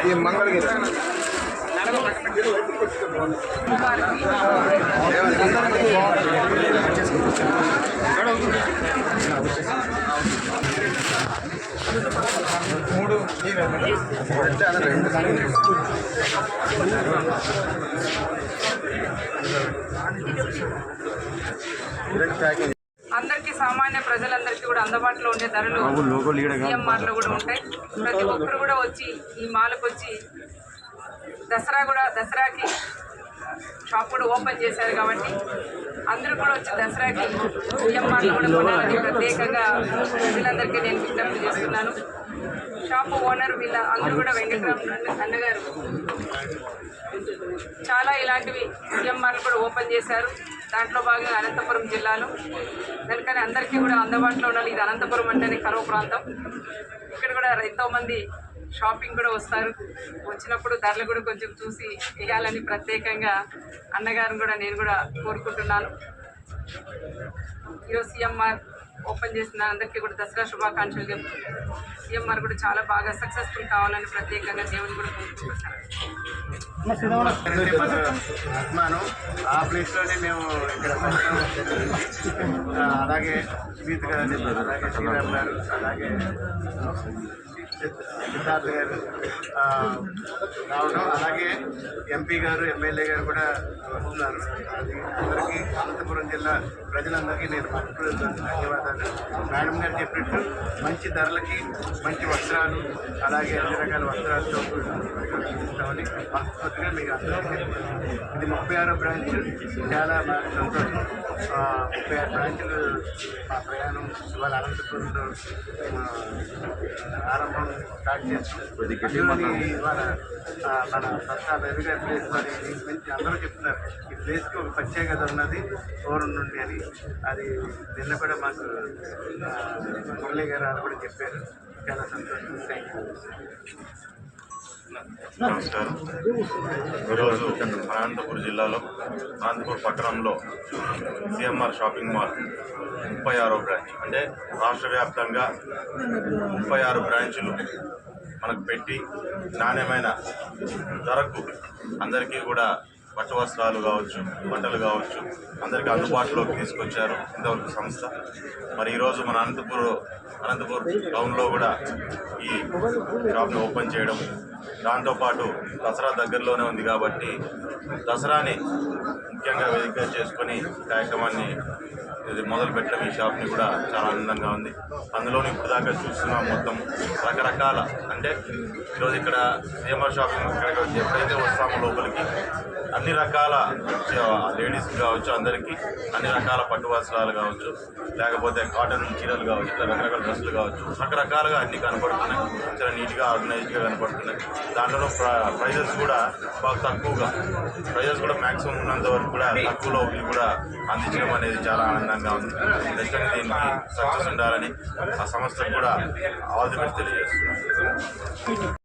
ఈ మంగళగిరి మూడు అందరికీ సామాన్య ప్రజలందరికీ కూడా అందుబాటులో ఉండే ధరలు సిఎంఆర్లో కూడా ఉంటాయి. ప్రతి ఒక్కరు కూడా వచ్చి ఈ మాలకు వచ్చి దసరాకి షాప్ కూడా ఓపెన్ చేశారు కాబట్టి అందరూ కూడా వచ్చి దసరాకి సిఎంఆర్లో కూడా కొనాలని ప్రత్యేకంగా ప్రజలందరికీ నేను విజ్ఞప్తి చేస్తున్నాను. షాప్ ఓనర్ వీళ్ళ అందరూ కూడా వెంకటరామ అన్నగారు చాలా ఇలాంటివి సిఎంఆర్లు కూడా ఓపెన్ చేశారు. దాంట్లో భాగంగా అనంతపురం జిల్లాలో దానికని అందరికీ కూడా అందుబాటులో ఉండాలి. ఇది అనంతపురం అంటేనే కరువు ప్రాంతం. ఇక్కడ కూడా ఎంతోమంది షాపింగ్ కూడా వస్తారు. వచ్చినప్పుడు ధరలు కూడా కొంచెం చూసి వేయాలని ప్రత్యేకంగా అన్నగారిని కూడా నేను కూడా కోరుకుంటున్నాను. ఈరోజు సిఎంఆర్ ఓపెన్ చేసిన అందరికీ కూడా దసరా శుభాకాంక్షలు చెప్తూ సిఎంఆర్ కూడా చాలా బాగా సక్సెస్ఫుల్ కావాలని ప్రత్యేకంగా దేవుని కూడా కోరుకుంటున్నాను. ఆ ప్లేస్లోనే మేము ఇక్కడ అలాగే స్మిత్ గారు, అలాగే శ్రీరామ్ గారు, అలాగే సిద్ధార్థ్ గారు రావడం, అలాగే ఎంపీ గారు, ఎమ్మెల్యే గారు కూడా వస్తున్నారు. అందరికీ అనంతపురం జిల్లా ప్రజలందరికీ నేను ధన్యవాదాలు. మేడం గారు చెప్పినట్టు మంచి ధరలకి మంచి వస్త్రాలు, అలాగే అన్ని రకాల వస్త్రాలతో ఇస్తామని మనస్ఫూర్తిగా మీకు అందరికీ ఇది 36వ బ్రాంచ్. చాలా బాగా సంతోషం. 36 బ్రాంచ్లు మా ప్రయాణం ఇవాళ అనంతపురంలో ఆరంభం స్టార్ట్ చేస్తాం. ఇవాళ మన ప్రసాద్ ఎదుగారి ప్లేస్ మరి దీని గురించి అందరూ చెప్తున్నారు. ఈ ప్లేస్కి ఒక ప్రత్యేకత ఉన్నది పూర్వం నుండి అని. అది నిన్న కూడా మాకు మురళీ గారు అది కూడా చెప్పారు. చాలా సంతోషం. Thank you. నమస్కారం. ఈరోజు అనంతపురం జిల్లాలో అనంతపురం పట్టణంలో సిఎంఆర్ షాపింగ్ మాల్ 36వ బ్రాంచ్, అంటే రాష్ట్ర వ్యాప్తంగా 36 బ్రాంచులు మనకు పెట్టి నాణ్యమైన ధరకు అందరికీ కూడా పట్టు వస్త్రాలు కావచ్చు, బట్టలు కావచ్చు అందరికీ అందుబాటులోకి తీసుకొచ్చారు ఇంతవరకు సంస్థ. మరి ఈరోజు మన అనంతపురం టౌన్లో కూడా ఈ షాప్ని ఓపెన్ చేయడం, దాంతోపాటు దసరా దగ్గరలోనే ఉంది కాబట్టి దసరాని ముఖ్యంగా వేదికగా చేసుకొని కార్యక్రమాన్ని మొదలు పెట్టడం ఈ షాప్ని కూడా చాలా ఆనందంగా ఉంది. అందులోని ఇప్పుడు దాకా చూస్తున్నాం మొత్తం రకరకాల, అంటే ఈరోజు ఇక్కడ సిఎంఆర్ షాపింగ్ ఇక్కడికి ఎప్పుడైతే వస్తామో లోపలికి అన్ని రకాల లేడీస్ కావచ్చు, అందరికీ అన్ని రకాల పట్టు వస్త్రాలు కావచ్చు, లేకపోతే కాటన్ చీరలు కావచ్చు, ఇట్లా రకరకాల డ్రెస్సులు కావచ్చు, రకరకాలుగా అన్నీ కనపడుతున్నాయి. చాలా నీట్గా ఆర్గనైజ్డ్గా కనపడుతున్నాయి. దాంట్లో ప్రైజెస్ కూడా బాగా తక్కువగా, ప్రైజెస్ కూడా మ్యాక్సిమం ఉన్నంత వరకు కూడా తక్కువలో కూడా అందించడం అనేది చాలా ఆనందంగా ఉంది. ఖచ్చితంగా దీనికి సక్సెస్ ఉండాలని ఆ సంస్థకు కూడా ఆల్ ది బెస్ట్ తెలియజేస్తున్నాను.